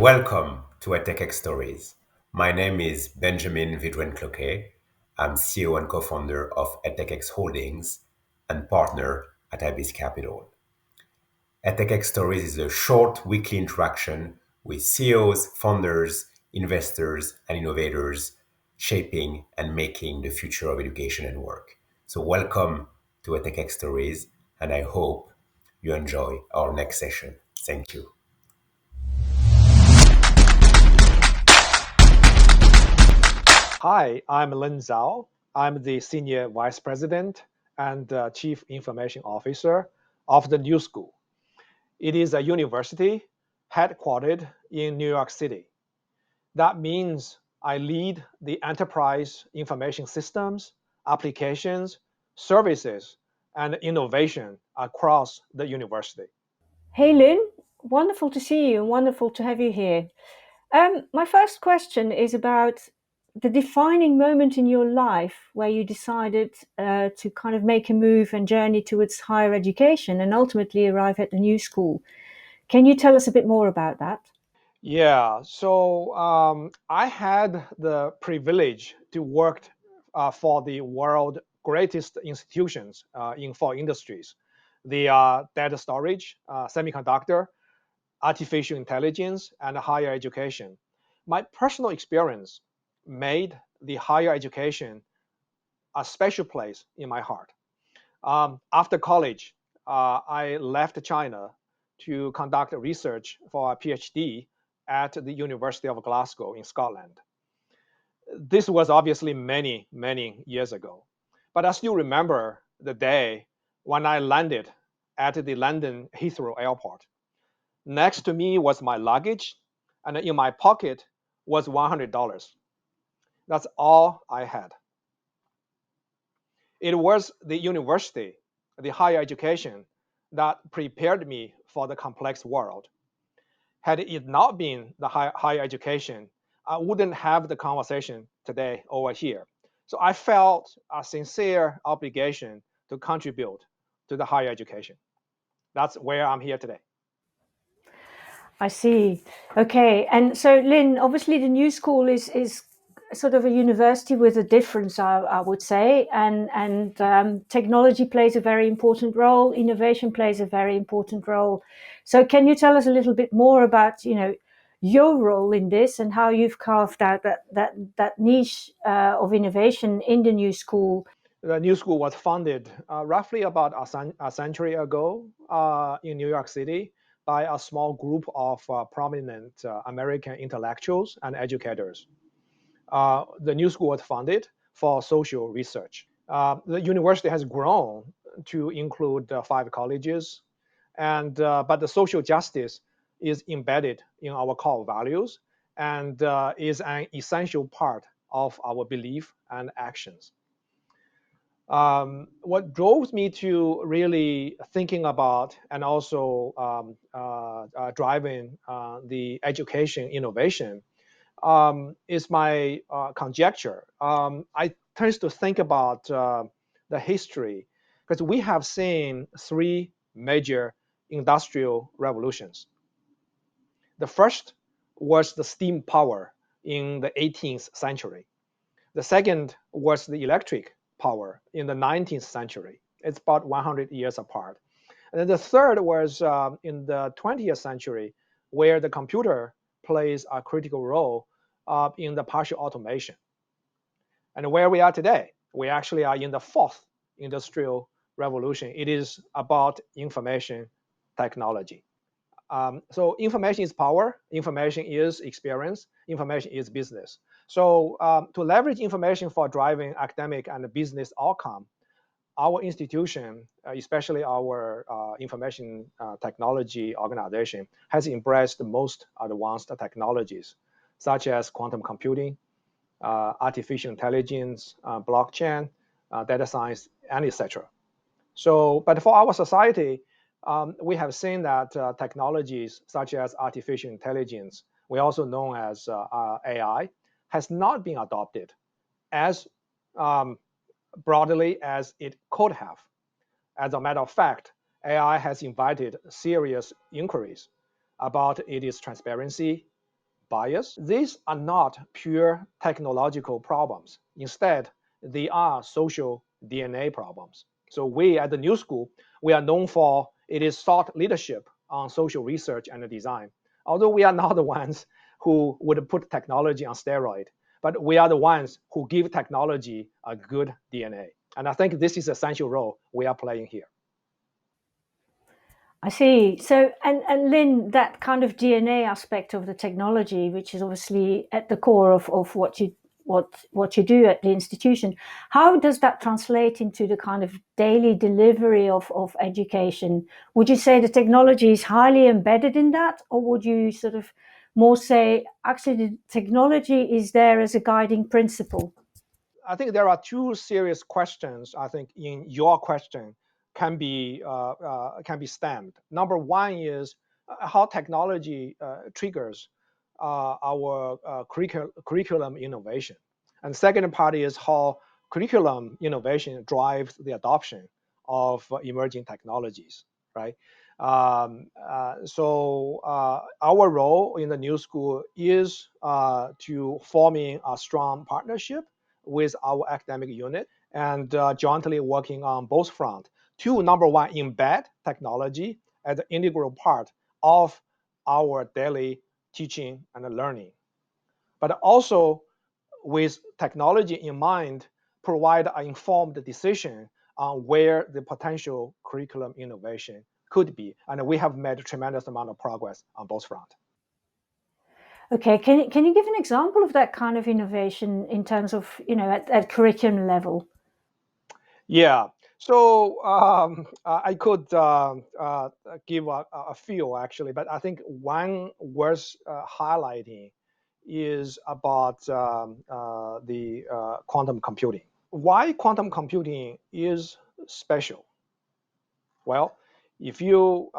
welcome to EdTechX Stories. My name is Benjamin Vidren-Cloquet. I'm CEO and co-founder of EdTechX Holdings and partner at Ibis Capital. EdTechX Stories is a short weekly interaction with CEOs, founders, investors, and innovators shaping and making the future of education and work. So welcome to EdTechX Stories, and I hope you enjoy our next session. Thank you. Hi, I'm Lin Zhou. I'm the Senior Vice President and Chief Information Officer of the New School. It is a university headquartered in New York City. That means I lead the enterprise information systems, applications, services, and innovation across the university. Hey Lynn, wonderful to see you and wonderful to have you here. My first question is about the defining moment in your life where you decided to kind of make a move and journey towards higher education and ultimately arrive at the new school. Can you tell us a bit more about that? Yeah, so I had the privilege to work for the world greatest institutions in four industries. The data storage, semiconductor, artificial intelligence, and higher education. My personal experience made the higher education a special place in my heart. After college, I left China to conduct research for a PhD at the University of Glasgow in Scotland. This was obviously many, many years ago, but I still remember the day when I landed at the London Heathrow Airport. Next to me was my luggage, and in my pocket was $100. That's all I had. It was the university, the higher education, that prepared me for the complex world. Had it not been the higher education, I wouldn't have the conversation today over here. So I felt a sincere obligation to contribute to the higher education. That's where I'm here today. I see. Okay, and so Lynn, obviously the new school is sort of a university with a difference, I would say, and technology plays a very important role. Innovation plays a very important role. So, can you tell us a little bit more about your role in this and how you've carved out that niche of innovation in the new school? The new school was founded roughly about a century ago in New York City by a small group of prominent American intellectuals and educators. The new school was founded for social research. The university has grown to include 5 colleges, and but the social justice is embedded in our core values and is an essential part of our belief and actions. What drove me to really thinking about and also driving the education innovation is my conjecture. I tend to think about the history because we have seen 3 major industrial revolutions. The first was the steam power in the 18th century. The second was the electric power in the 19th century. It's about 100 years apart. And then the third was in the 20th century, where the computer plays a critical role in the partial automation. And where we are today, we actually are in the fourth industrial revolution. It is about information technology. So information is power, information is experience, information is business. So to leverage information for driving academic and business outcome, our institution, especially our information technology organization, has embraced the most advanced technologies, such as quantum computing, artificial intelligence, blockchain, data science, and etc. So, but for our society, we have seen that technologies such as artificial intelligence, we also known as AI, has not been adopted as broadly as it could have. As a matter of fact, AI has invited serious inquiries about its transparency, bias. These are not pure technological problems. Instead, they are social DNA problems. So we at the New School, we are known for it is thought leadership on social research and design. Although we are not the ones who would put technology on steroid, but we are the ones who give technology a good DNA. And I think this is the essential role we are playing here. I see. So, and Lin, that kind of DNA aspect of the technology, which is obviously at the core of what you do at the institution, how does that translate into the kind of daily delivery of education? Would you say the technology is highly embedded in that, or would you sort of more say actually the technology is there as a guiding principle? I think there are two serious questions. I think in your question can be stemmed. Number one is how technology triggers our curriculum innovation, and second part is how curriculum innovation drives the adoption of emerging technologies. Right. Our role in the New School is to forming a strong partnership with our academic unit and jointly working on both fronts to, number one, embed technology as an integral part of our daily teaching and learning, but also with technology in mind, provide an informed decision on where the potential curriculum innovation could be. And we have made a tremendous amount of progress on both fronts. Okay, can you give an example of that kind of innovation in terms of, at curriculum level? Yeah. So I could give a few actually, but I think one worth highlighting is about the quantum computing. Why quantum computing is special? Well, if you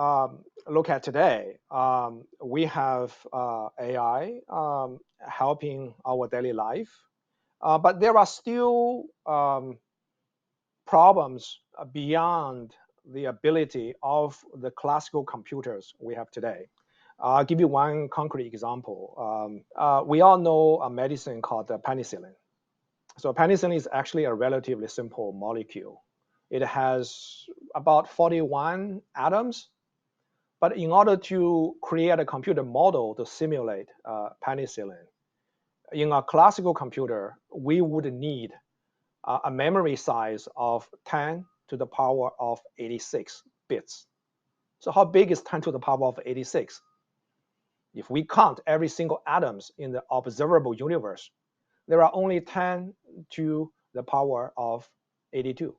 look at today, we have AI helping our daily life, but there are still problems beyond the ability of the classical computers we have today. I'll give you one concrete example. We all know a medicine called penicillin. So penicillin is actually a relatively simple molecule. It has about 41 atoms, but in order to create a computer model to simulate penicillin, in a classical computer, we would need a memory size of 10 to the power of 86 bits. So how big is 10 to the power of 86? If we count every single atoms in the observable universe, there are only 10 to the power of 82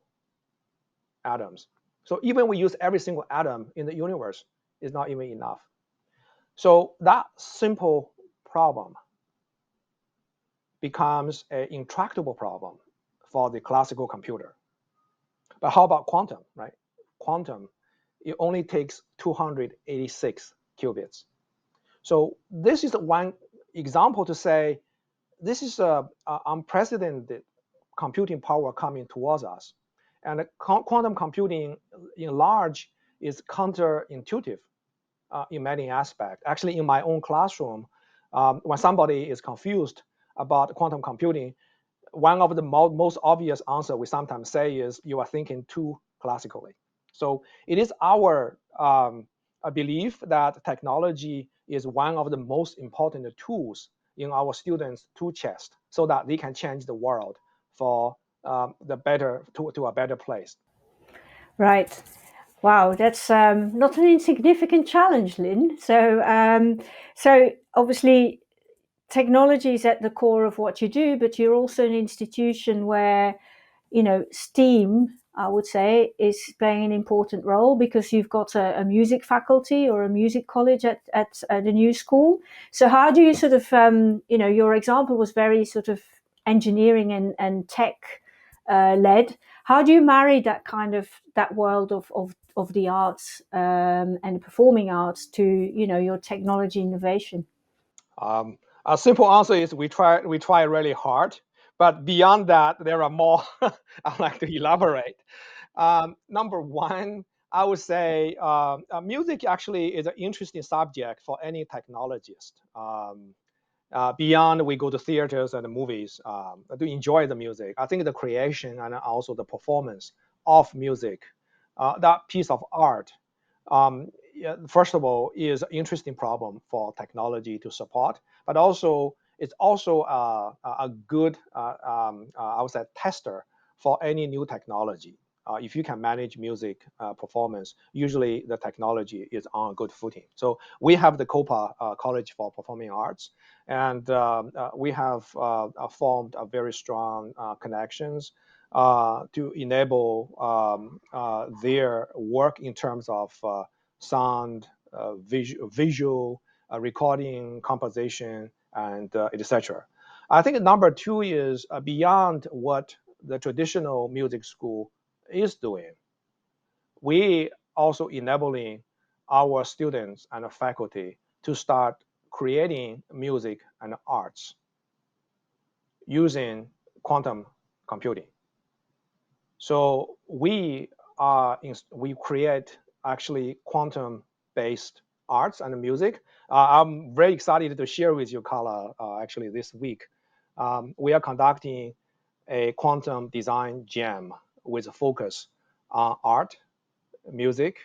atoms. So even we use every single atom in the universe, is not even enough. So that simple problem becomes an intractable problem for the classical computer. But how about quantum, right? Quantum, it only takes 286 qubits. So this is one example to say this is a unprecedented computing power coming towards us. And quantum computing in large is counterintuitive in many aspects. Actually, in my own classroom, when somebody is confused about quantum computing, one of the most obvious answer we sometimes say is you are thinking too classically. So it is our belief that technology is one of the most important tools in our students' tool chest so that they can change the world for the better to a better place. Right. Wow, that's not an insignificant challenge, Lin. So obviously technology is at the core of what you do, but you're also an institution where, STEAM, I would say, is playing an important role because you've got a music faculty or a music college at the New School. So how do you sort of, your example was very sort of engineering and tech led. How do you marry that world of the arts and performing arts to your technology innovation? A simple answer is we try really hard, but beyond that, there are more I'd like to elaborate. Number one, I would say music actually is an interesting subject for any technologist. beyond we go to theaters and the movies to enjoy the music. I think the creation and also the performance of music, that piece of art, yeah, first of all, is an interesting problem for technology to support, but also it's also a good, I would say, tester for any new technology. If you can manage music performance, usually the technology is on a good footing. So we have the COPA College for Performing Arts, and we have formed a very strong connections to enable their work in terms of sound, visual recording, composition, and etc. I think number two is beyond what the traditional music school is doing. We also enabling our students and faculty to start creating music and arts using quantum computing. So we create actually quantum-based arts and music. I'm very excited to share with you, Carla, actually this week. We are conducting a quantum design jam with a focus on art, music,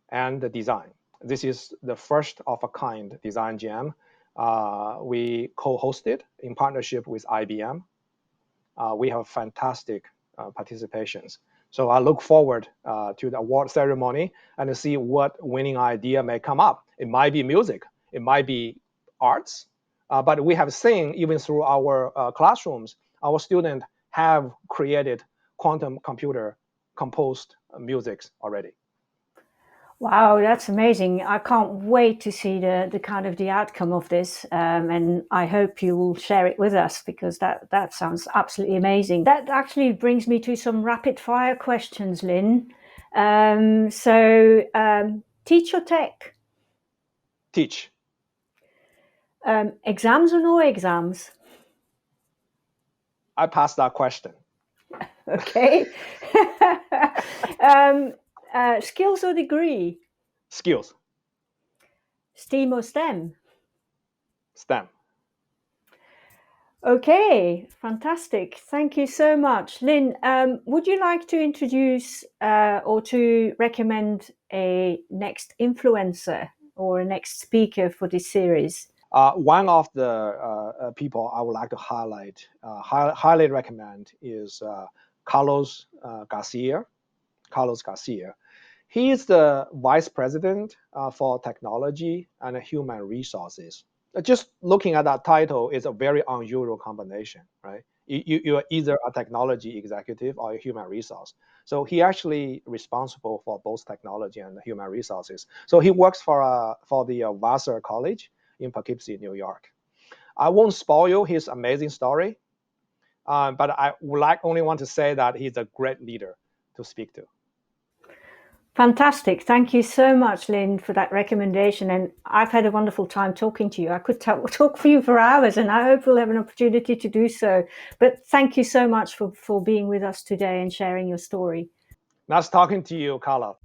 and the design. This is the first of a kind design jam. We co-hosted in partnership with IBM. We have fantastic participations. So I look forward to the award ceremony and to see what winning idea may come up. It might be music, it might be arts, but we have seen even through our classrooms, our students have created quantum computer composed musics already. Wow, that's amazing. I can't wait to see the kind of the outcome of this. And I hope you will share it with us, because that sounds absolutely amazing. That actually brings me to some rapid fire questions, Lin. Teach or tech? Teach. Exams or no exams? I passed that question. Okay. Skills or degree? Skills. STEAM or STEM? STEM. Okay, fantastic. Thank you so much. Lin, would you like to introduce or to recommend a next influencer or a next speaker for this series? One of the people I would like to highly recommend is Carlos Garcia. Carlos Garcia. He is the vice president for technology and human resources. Just looking at that title is a very unusual combination, right? You are either a technology executive or a human resource. So he actually responsible for both technology and human resources. So he works for the Vassar College in Poughkeepsie, New York. I won't spoil you his amazing story, but I would only want to say that he's a great leader to speak to. Fantastic. Thank you so much, Lin, for that recommendation. And I've had a wonderful time talking to you. I could talk for you for hours, and I hope we'll have an opportunity to do so. But thank you so much for being with us today and sharing your story. Nice talking to you, Carla.